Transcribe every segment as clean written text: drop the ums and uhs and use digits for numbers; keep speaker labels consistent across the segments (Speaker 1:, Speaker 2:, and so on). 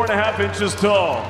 Speaker 1: 4.5 inches tall.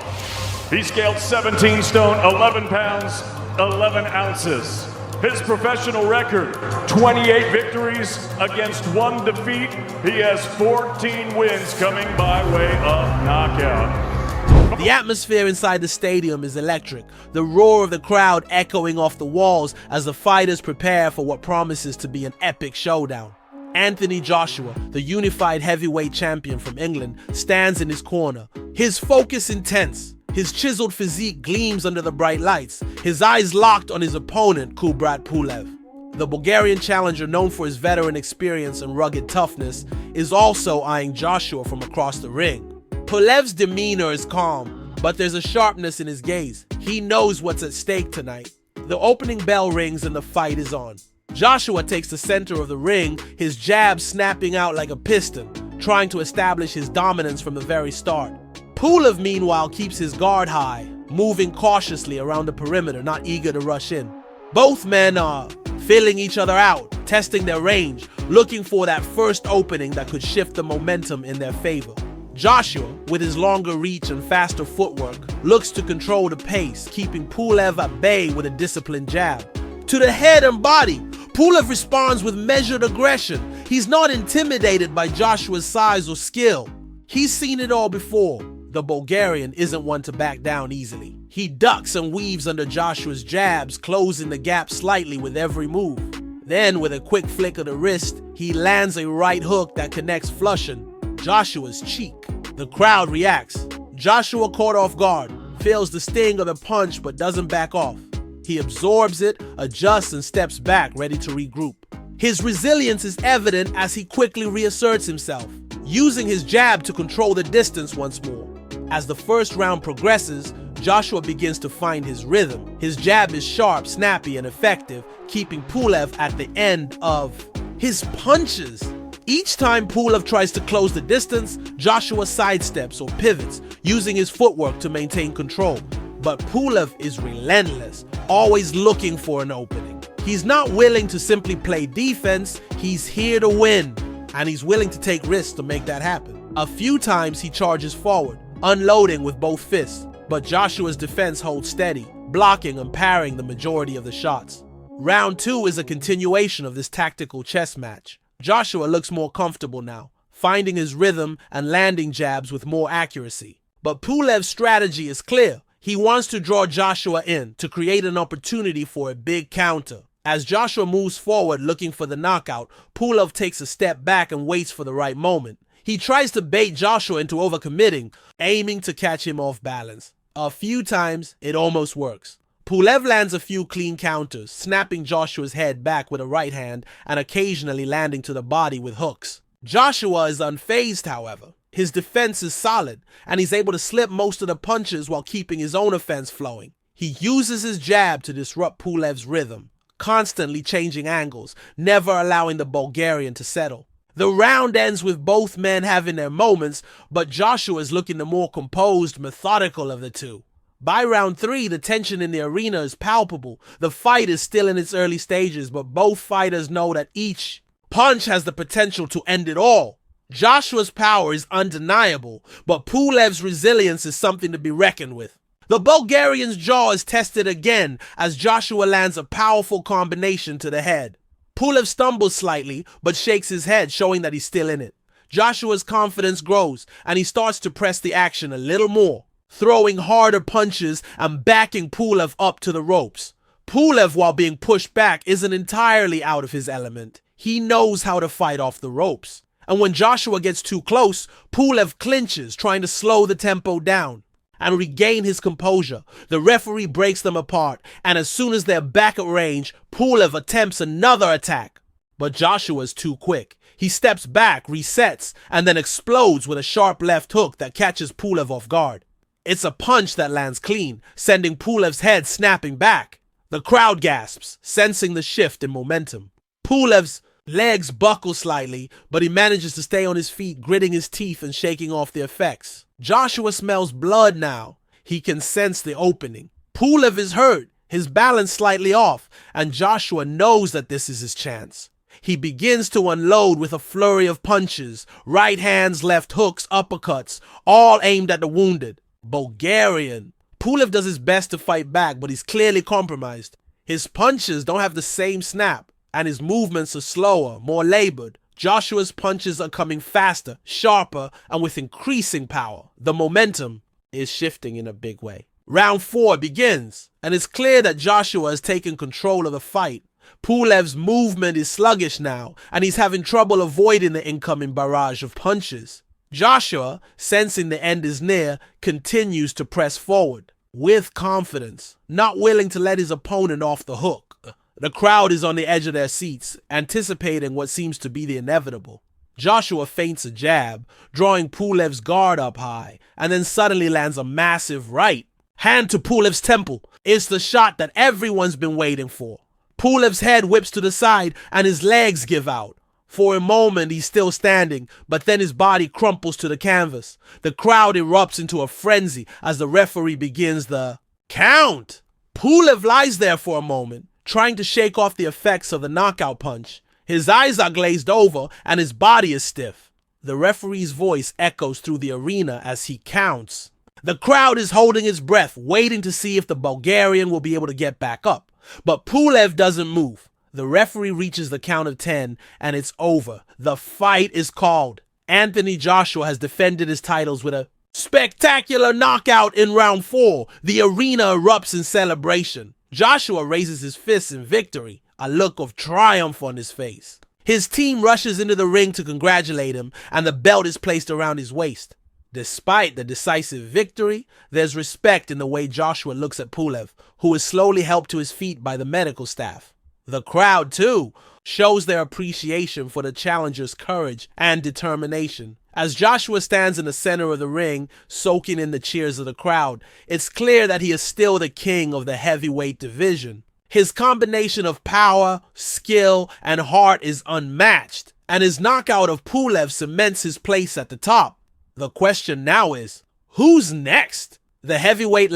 Speaker 1: He scaled 17 stone, 11 pounds, 11 ounces. His professional record, 28 victories against 1 defeat. He has 14 wins coming by way of knockout.
Speaker 2: The atmosphere inside the stadium is electric, the roar of the crowd echoing off the walls as the fighters prepare for what promises to be an epic showdown. Anthony Joshua, the unified heavyweight champion from England, stands in his corner, his focus intense. His chiseled physique gleams under the bright lights, his eyes locked on his opponent, Kubrat Pulev. The Bulgarian challenger, known for his veteran experience and rugged toughness, is also eyeing Joshua from across the ring. Pulev's demeanor is calm, but there's a sharpness in his gaze. He knows what's at stake tonight. The opening bell rings and the fight is on. Joshua takes the center of the ring, his jab snapping out like a piston, trying to establish his dominance from the very start. Pulev, meanwhile, keeps his guard high, moving cautiously around the perimeter, not eager to rush in. Both men are filling each other out, testing their range, looking for that first opening that could shift the momentum in their favor. Joshua, with his longer reach and faster footwork, looks to control the pace, keeping Pulev at bay with a disciplined jab. To the head and body, Pulev responds with measured aggression. He's not intimidated by Joshua's size or skill. He's seen it all before. The Bulgarian isn't one to back down easily. He ducks and weaves under Joshua's jabs, closing the gap slightly with every move. Then, with a quick flick of the wrist, he lands a right hook that connects flushing Joshua's cheek. The crowd reacts. Joshua, caught off guard, feels the sting of the punch but doesn't back off. He absorbs it, adjusts, and steps back, ready to regroup. His resilience is evident as he quickly reasserts himself, using his jab to control the distance once more. As the first round progresses, Joshua begins to find his rhythm. His jab is sharp, snappy, and effective, keeping Pulev at the end of his punches. Each time Pulev tries to close the distance, Joshua sidesteps or pivots, using his footwork to maintain control. But Pulev is relentless, always looking for an opening. He's not willing to simply play defense, he's here to win, and he's willing to take risks to make that happen. A few times he charges forward, unloading with both fists, but Joshua's defense holds steady, blocking and parrying the majority of the shots. Round 2 is a continuation of this tactical chess match. Joshua looks more comfortable now, finding his rhythm and landing jabs with more accuracy. But Pulev's strategy is clear. He wants to draw Joshua in to create an opportunity for a big counter. As Joshua moves forward looking for the knockout, Pulev takes a step back and waits for the right moment. He tries to bait Joshua into overcommitting, aiming to catch him off balance. A few times, it almost works. Pulev lands a few clean counters, snapping Joshua's head back with a right hand and occasionally landing to the body with hooks. Joshua is unfazed, however. His defense is solid, and he's able to slip most of the punches while keeping his own offense flowing. He uses his jab to disrupt Pulev's rhythm, constantly changing angles, never allowing the Bulgarian to settle. The round ends with both men having their moments, but Joshua is looking the more composed, methodical of the two. By round 3, the tension in the arena is palpable. The fight is still in its early stages, but both fighters know that each punch has the potential to end it all. Joshua's power is undeniable, but Pulev's resilience is something to be reckoned with. The Bulgarian's jaw is tested again as Joshua lands a powerful combination to the head. Pulev stumbles slightly, but shakes his head, showing that he's still in it. Joshua's confidence grows, and he starts to press the action a little more, throwing harder punches and backing Pulev up to the ropes. Pulev, while being pushed back, isn't entirely out of his element. He knows how to fight off the ropes. And when Joshua gets too close, Pulev clinches, trying to slow the tempo down and regain his composure. The referee breaks them apart, and as soon as they're back at range, Pulev attempts another attack. But Joshua's too quick. He steps back, resets, and then explodes with a sharp left hook that catches Pulev off guard. It's a punch that lands clean, sending Pulev's head snapping back. The crowd gasps, sensing the shift in momentum. Pulev's legs buckle slightly, but he manages to stay on his feet, gritting his teeth and shaking off the effects. Joshua smells blood now. He can sense the opening. Pulev is hurt, his balance slightly off, and Joshua knows that this is his chance. he begins to unload with a flurry of punches, right hands, left hooks, uppercuts, all aimed at the wounded Bulgarian. Pulev does his best to fight back, but he's clearly compromised. His punches don't have the same snap, and his movements are slower, more labored. Joshua's punches are coming faster, sharper, and with increasing power. The momentum is shifting in a big way. Round 4 begins, and it's clear that Joshua has taken control of the fight. Pulev's movement is sluggish now, and he's having trouble avoiding the incoming barrage of punches. Joshua, sensing the end is near, continues to press forward with confidence, not willing to let his opponent off the hook. The crowd is on the edge of their seats, anticipating what seems to be the inevitable. Joshua feints a jab, drawing Pulev's guard up high, and then suddenly lands a massive right. Hand to Pulev's temple. It's the shot that everyone's been waiting for. Pulev's head whips to the side and his legs give out. For a moment he's still standing, but then his body crumples to the canvas. The crowd erupts into a frenzy as the referee begins the count. Pulev lies there for a moment, trying to shake off the effects of the knockout punch. His eyes are glazed over and his body is stiff. The referee's voice echoes through the arena as he counts. The crowd is holding its breath, waiting to see if the Bulgarian will be able to get back up. But Pulev doesn't move. The referee reaches the count of 10, and it's over. The fight is called. Anthony Joshua has defended his titles with a spectacular knockout in round 4. The arena erupts in celebration. Joshua raises his fists in victory, a look of triumph on his face. His team rushes into the ring to congratulate him, and the belt is placed around his waist. Despite the decisive victory, there's respect in the way Joshua looks at Pulev, who is slowly helped to his feet by the medical staff. The crowd, too, shows their appreciation for the challenger's courage and determination. As Joshua stands in the center of the ring, soaking in the cheers of the crowd, it's clear that he is still the king of the heavyweight division. His combination of power, skill, and heart is unmatched, and his knockout of Pulev cements his place at the top. The question now is, who's next? The heavyweight